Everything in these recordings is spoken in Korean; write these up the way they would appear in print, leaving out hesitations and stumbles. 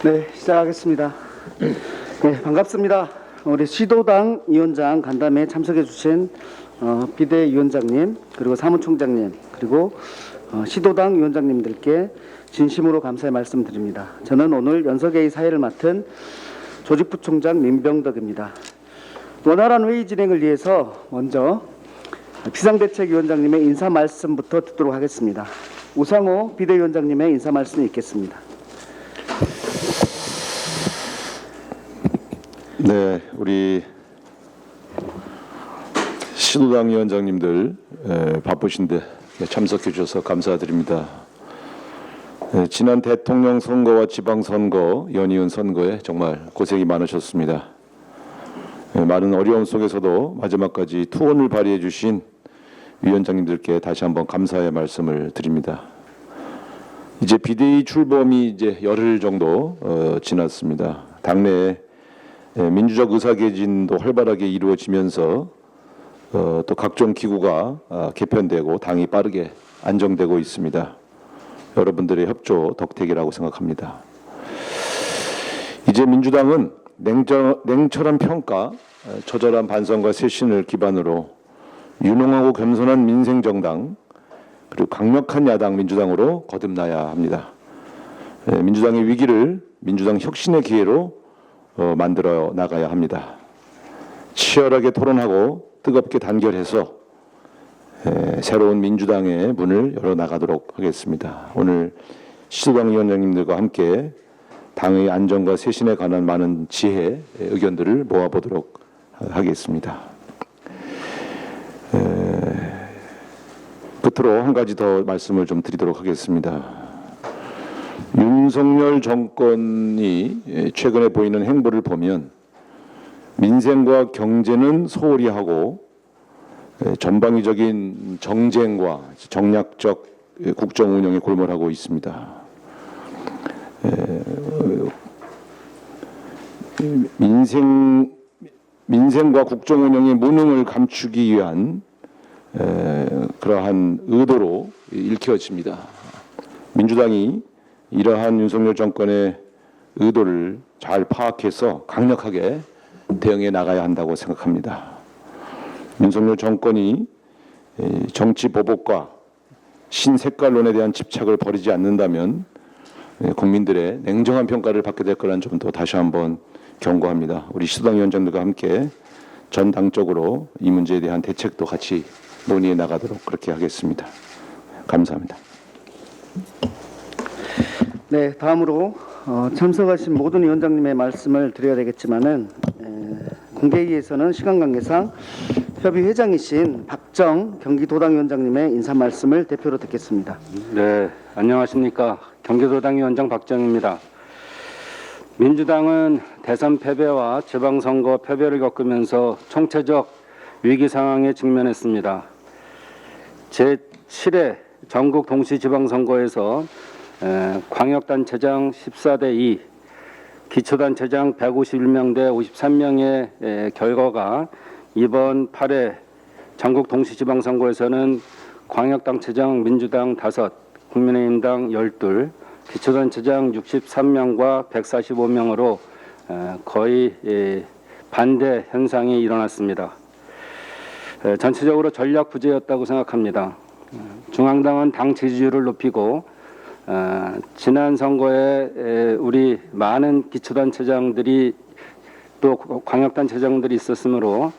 네, 시작하겠습니다. 네, 반갑습니다. 우리 시도당 위원장 간담회에 참석해 주신 비대위원장님, 그리고 사무총장님, 그리고 시도당 위원장님들께 진심으로 감사의 말씀드립니다. 저는 오늘 연석회의 사회를 맡은 조직부총장 민병덕입니다. 원활한 회의 진행을 위해서 먼저 비상대책위원장님의 인사 말씀부터 듣도록 하겠습니다. 우상호 비대위원장님의 인사 말씀이 있겠습니다. 네, 우리 시도당 위원장님들 바쁘신데 참석해 주셔서 감사드립니다. 지난 대통령 선거와 지방선거, 연이은 선거에 정말 고생이 많으셨습니다. 많은 어려움 속에서도 마지막까지 투혼을 발휘해 주신 위원장님들께 다시 한번 감사의 말씀을 드립니다. 이제 비대위 출범이 이제 열흘 정도 지났습니다. 당내에 민주적 의사개진도 활발하게 이루어지면서 또 각종 기구가 개편되고 당이 빠르게 안정되고 있습니다. 여러분들의 협조 덕택이라고 생각합니다. 이제 민주당은 냉철한 평가, 처절한 반성과 쇄신을 기반으로 유능하고 겸손한 민생정당 그리고 강력한 야당 민주당으로 거듭나야 합니다. 민주당의 위기를 민주당 혁신의 기회로 만들어 나가야 합니다. 치열하게 토론하고 뜨겁게 단결해서 새로운 민주당의 문을 열어 나가도록 하겠습니다. 오늘 시도당 위원장님들과 함께 당의 안정과 쇄신에 관한 많은 지혜, 의견들을 모아보도록 하겠습니다. 끝으로 한 가지 더 말씀을 좀 드리도록 하겠습니다. 윤석열 정권이 최근에 보이는 행보를 보면 민생과 경제는 소홀히 하고 전방위적인 정쟁과 정략적 국정 운영에 골몰하고 있습니다. 민생과 국정 운영의 무능을 감추기 위한 그러한 의도로 읽혀집니다. 민주당이 이러한 윤석열 정권의 의도를 잘 파악해서 강력하게 대응해 나가야 한다고 생각합니다. 윤석열 정권이 정치 보복과 신색깔론에 대한 집착을 버리지 않는다면 국민들의 냉정한 평가를 받게 될 거라는 점도 다시 한번 경고합니다. 우리 시도당 위원장들과 함께 전당적으로 이 문제에 대한 대책도 같이 논의해 나가도록 그렇게 하겠습니다. 감사합니다. 네, 다음으로 참석하신 모든 위원장님의 말씀을 드려야 되겠지만은 공개회의에서는 시간 관계상 협의회장이신 박정 경기도당 위원장님의 인사 말씀을 대표로 듣겠습니다. 네, 안녕하십니까. 경기도당 위원장 박정입니다. 민주당은 대선 패배와 지방선거 패배를 겪으면서 총체적 위기 상황에 직면했습니다. 제7회 전국 동시지방선거에서 광역단체장 14대 2, 기초단체장 151명 대 53명의 결과가 이번 8회 전국 동시지방선거에서는 광역단체장 민주당 5, 국민의힘당 12, 기초단체장 63명과 145명으로 거의 반대 현상이 일어났습니다. 전체적으로 전략 부재였다고 생각합니다. 중앙당은 당 지지율을 높이고 지난 선거에 우리 많은 기초단체장들이 또 광역단체장들이 있었으므로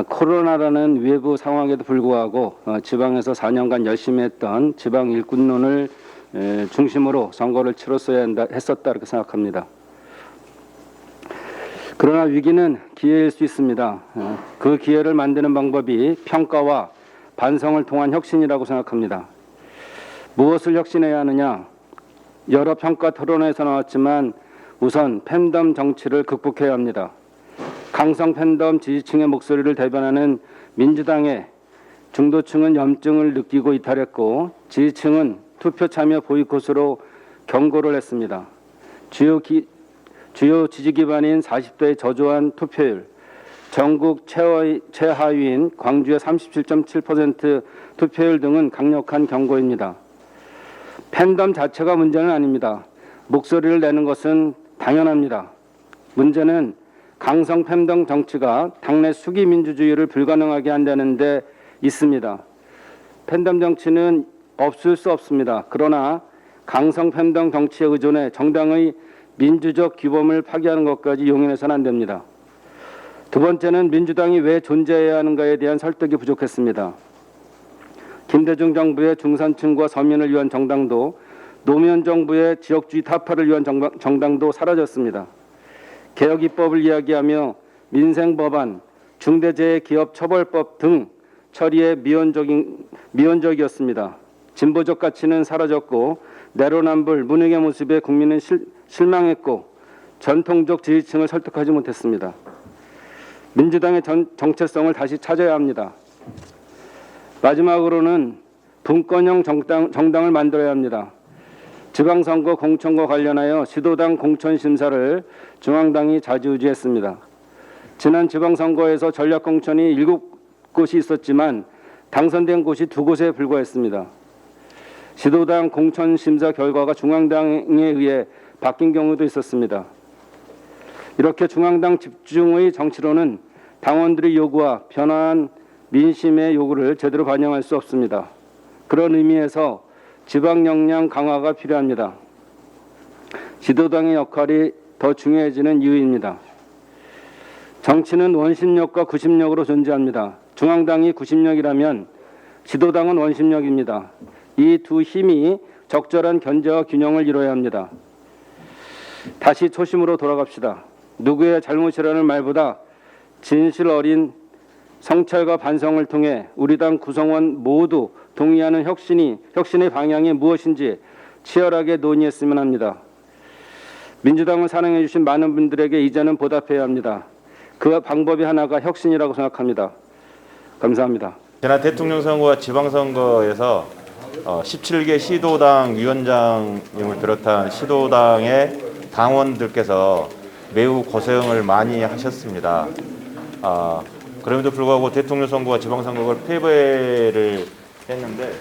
코로나라는 외부 상황에도 불구하고 지방에서 4년간 열심히 했던 지방 일꾼론을 중심으로 선거를 치렀어야 했었다 이렇게 생각합니다. 그러나 위기는 기회일 수 있습니다. 그 기회를 만드는 방법이 평가와 반성을 통한 혁신이라고 생각합니다. 무엇을 혁신해야 하느냐? 여러 평가 토론에서 나왔지만 우선 팬덤 정치를 극복해야 합니다. 강성 팬덤 지지층의 목소리를 대변하는 민주당의 중도층은 염증을 느끼고 이탈했고 지지층은 투표 참여 보이콧으로 경고를 했습니다. 주요 지지 기반인 40대의 저조한 투표율, 전국 최하위인 광주의 37.7% 투표율 등은 강력한 경고입니다. 팬덤 자체가 문제는 아닙니다. 목소리를 내는 것은 당연합니다. 문제는 강성 팬덤 정치가 당내 수기 민주주의를 불가능하게 한다는 데 있습니다. 팬덤 정치는 없을 수 없습니다. 그러나 강성 팬덤 정치에 의존해 정당의 민주적 규범을 파괴하는 것까지 용인해서는 안 됩니다. 두 번째는 민주당이 왜 존재해야 하는가에 대한 설득이 부족했습니다. 김대중 정부의 중산층과 서민을 위한 정당도 노무현 정부의 지역주의 타파를 위한 정당도 사라졌습니다. 개혁 입법을 이야기하며 민생법안, 중대재해기업처벌법 등 처리에 미온적이었습니다. 진보적 가치는 사라졌고 내로남불, 무능의 모습에 국민은 실망했고 전통적 지지층을 설득하지 못했습니다. 민주당의 정체성을 다시 찾아야 합니다. 마지막으로는 분권형 정당을 만들어야 합니다. 지방선거 공천과 관련하여 시도당 공천 심사를 중앙당이 좌지우지했습니다. 지난 지방선거에서 전략공천이 7곳이 있었지만 당선된 곳이 2곳에 불과했습니다. 시도당 공천 심사 결과가 중앙당에 의해 바뀐 경우도 있었습니다. 이렇게 중앙당 집중의 정치로는 당원들의 요구와 변화한 민심의 요구를 제대로 반영할 수 없습니다. 그런 의미에서 지방 역량 강화가 필요합니다. 지도당의 역할이 더 중요해지는 이유입니다. 정치는 원심력과 구심력으로 존재합니다. 중앙당이 구심력이라면 지도당은 원심력입니다. 이 두 힘이 적절한 견제와 균형을 이뤄야 합니다. 다시 초심으로 돌아갑시다. 누구의 잘못이라는 말보다 진실 어린 성찰과 반성을 통해 우리 당 구성원 모두 동의하는 혁신의 방향이 무엇인지 치열하게 논의했으면 합니다. 민주당을 사랑해 주신 많은 분들에게 이제는 보답해야 합니다. 그 방법이 하나가 혁신이라고 생각합니다. 감사합니다. 지난 대통령 선거와 지방선거에서 17개 시도당 위원장님을 비롯한 시도당의 당원들께서 매우 고생을 많이 하셨습니다. 그럼에도 불구하고 대통령 선거와 지방선거를 패배를 했는데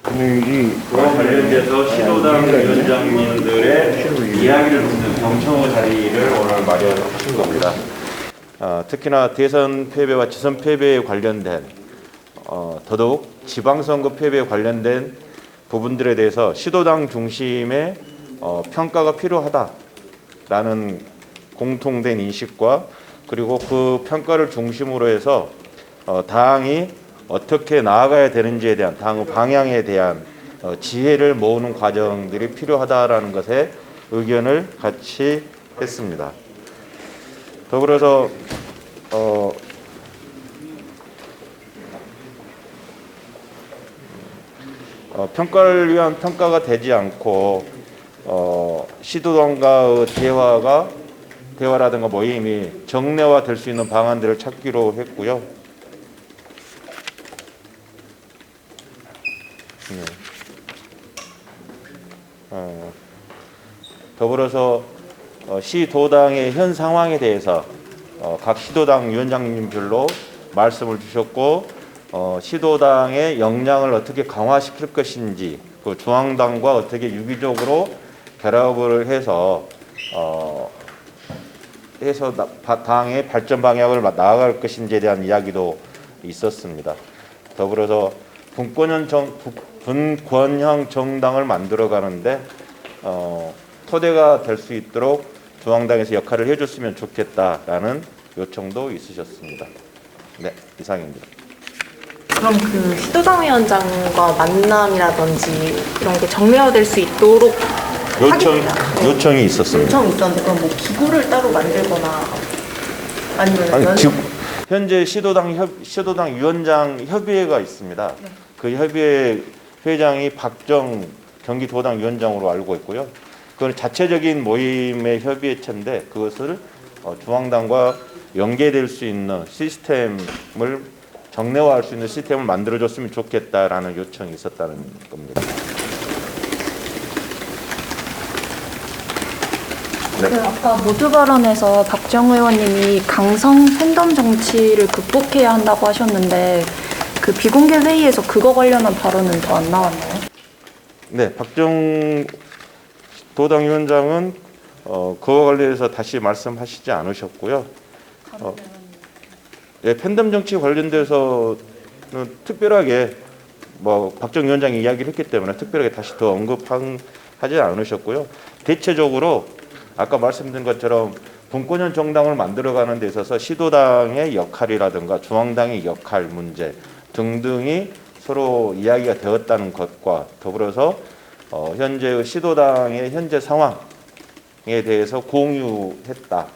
그와 관련돼서 시도당 위원장님들의 이야기를 듣는 경청의 자리를 오늘 마련하신 겁니다. 특히나 대선 패배와 지선 패배에 관련된 더더욱 지방선거 패배에 관련된 부분들에 대해서 시도당 중심의 평가가 필요하다라는 공통된 인식과 그리고 그 평가를 중심으로 해서 당이 어떻게 나아가야 되는지에 대한 당 방향에 대한 지혜를 모으는 과정들이 필요하다라는 것에 의견을 같이 했습니다. 더불어서 평가를 위한 평가가 되지 않고 시도당과의 대화라든가 모임이 정례화될 수 있는 방안들을 찾기로 했고요. 더불어서 시도당의 현 상황에 대해서 각 시도당 위원장님별로 말씀을 주셨고 시도당의 역량을 어떻게 강화시킬 것인지 그 중앙당과 어떻게 유기적으로 결합을 해서 당의 발전 방향을 나아갈 것인지에 대한 이야기도 있었습니다. 더불어서 분권형 정당을 만들어가는데 토대가 될 수 있도록 중앙당에서 역할을 해줬으면 좋겠다라는 요청도 있으셨습니다. 네, 이상입니다. 그럼 그 시도당 위원장과 만남이라든지 이런 게 정례화될 수 있도록 요청이 있었습니다. 요청이 있었는데 그럼 뭐 기구를 따로 만들거나 아니면 현재 시도당 위원장 협의회가 있습니다. 네. 그 협의회 회장이 박정 경기도당 위원장으로 알고 있고요. 그건 자체적인 모임의 협의회체인데 그것을 중앙당과 연계될 수 있는 시스템을 정례화할 수 있는 시스템을 만들어줬으면 좋겠다라는 요청이 있었다는 겁니다. 네. 아까 모두 발언에서 박정 의원님이 강성 팬덤 정치를 극복해야 한다고 하셨는데 그 비공개 회의에서 그거 관련한 발언은 더 안 나왔나요? 네, 박정 도당위원장은 그와 관련해서 다시 말씀하시지 않으셨고요. 예, 팬덤 정치 관련돼서는 특별하게 뭐 박정 위원장이 이야기를 했기 때문에 특별하게 다시 더 언급하지 않으셨고요. 대체적으로 아까 말씀드린 것처럼 분권형 정당을 만들어가는 데 있어서 시도당의 역할이라든가 중앙당의 역할 문제 등등이 서로 이야기가 되었다는 것과 더불어서 현재의 시도당의 현재 상황에 대해서 공유했다라는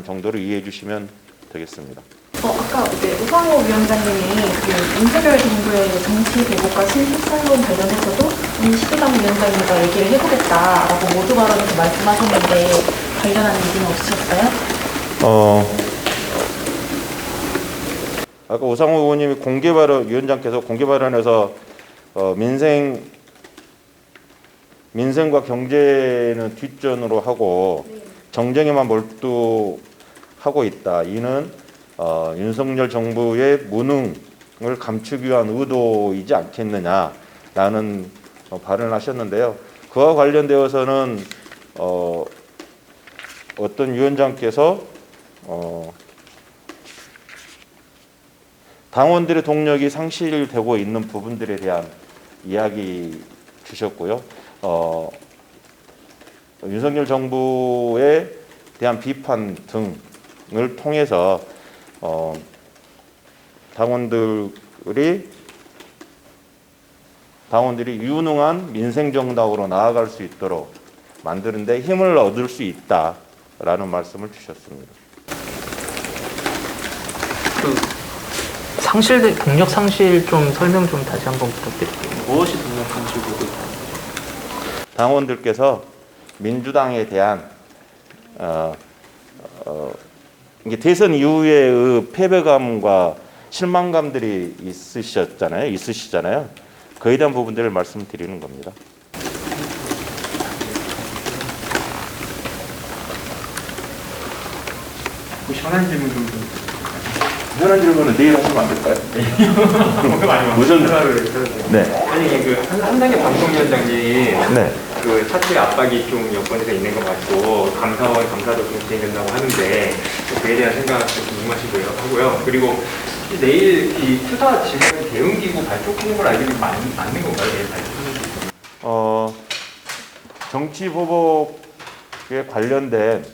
정도로 이해해 주시면 되겠습니다. 아까 우상호 위원장님이 그 윤석열 정부의 정치 보복과 신상론 관련해서도 이 시도당 위원장님과 얘기를 해보겠다라고 모두 발언에서 말씀하셨는데 관련한 얘기는 없으셨어요? 아까 우상호 의원님이 공개 발언 위원장께서 공개 발언에서 민생과 경제는 뒷전으로 하고 정쟁에만 몰두하고 있다. 이는 윤석열 정부의 무능을 감추기 위한 의도이지 않겠느냐라는 발언을 하셨는데요. 그와 관련되어서는 어떤 위원장께서 당원들의 동력이 상실되고 있는 부분들에 대한 이야기 주셨고요. 윤석열 정부에 대한 비판 등을 통해서 당원들이 유능한 민생 정당으로 나아갈 수 있도록 만드는 데 힘을 얻을 수 있다라는 말씀을 주셨습니다. 동력 상실 좀 설명 좀 다시 한번 부탁드릴게요. 무엇이 동력 상실되고 있다? 당원들께서 민주당에 대한 이게 대선 이후의 패배감과 실망감들이 있으시잖아요. 그에 대한 부분들을 말씀드리는 겁니다. 시원한 질문 좀. 현안 질문은 내일 하시면 안 될까요? 무슨 네. 아니 한 단계 방통위원장님 네. 그 사퇴 압박이 좀 여건에서 있는 것 같고 감사원 감사도 좀 진행된다고 하는데 그에 대한 생각 좀 궁금하시고요 하고요. 그리고 내일 이 수사 진행 대응기구 발족하는 걸 알기로 맞는 건가요? 내일 발족하는 거? 정치 보복에 관련된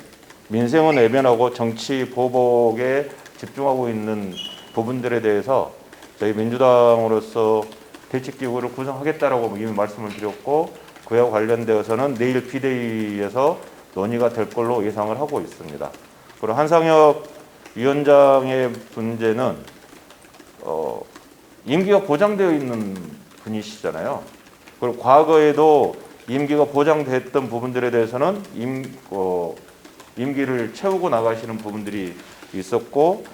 민생은 외면하고 정치 보복에 집중하고 있는 부분들에 대해서 저희 민주당으로서 대책기구를 구성하겠다라고 이미 말씀을 드렸고 그와 관련되어서는 내일 비대위에서 논의가 될 걸로 예상을 하고 있습니다. 그리고 한상혁 위원장의 문제는 임기가 보장되어 있는 분이시잖아요. 그리고 과거에도 임기가 보장됐던 부분들에 대해서는 임기를 채우고 나가시는 부분들이 있었고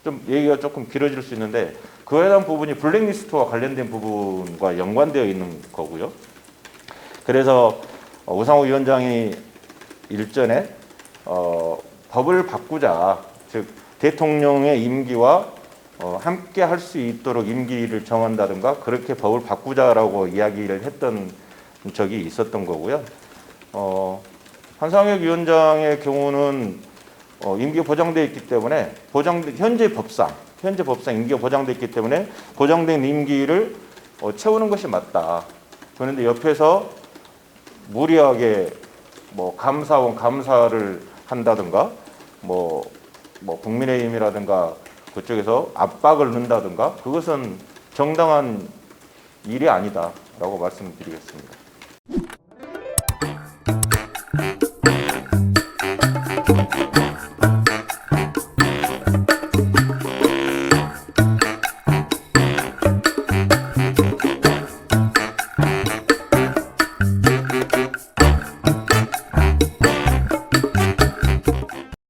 좀 얘기가 조금 길어질 수 있는데 그에 대한 부분이 블랙리스트와 관련된 부분과 연관되어 있는 거고요. 그래서 우상호 위원장이 일전에 법을 바꾸자, 즉 대통령의 임기와 함께 할 수 있도록 임기를 정한다든가 그렇게 법을 바꾸자라고 이야기를 했던 적이 있었던 거고요. 한상혁 위원장의 경우는 임기가 보장되어 있기 때문에 현재 법상 임기가 보장되어 있기 때문에 보장된 임기를 채우는 것이 맞다. 그런데 옆에서 무리하게 감사원 감사를 한다든가 국민의힘이라든가 그쪽에서 압박을 넣는다든가 그것은 정당한 일이 아니다라고 말씀드리겠습니다.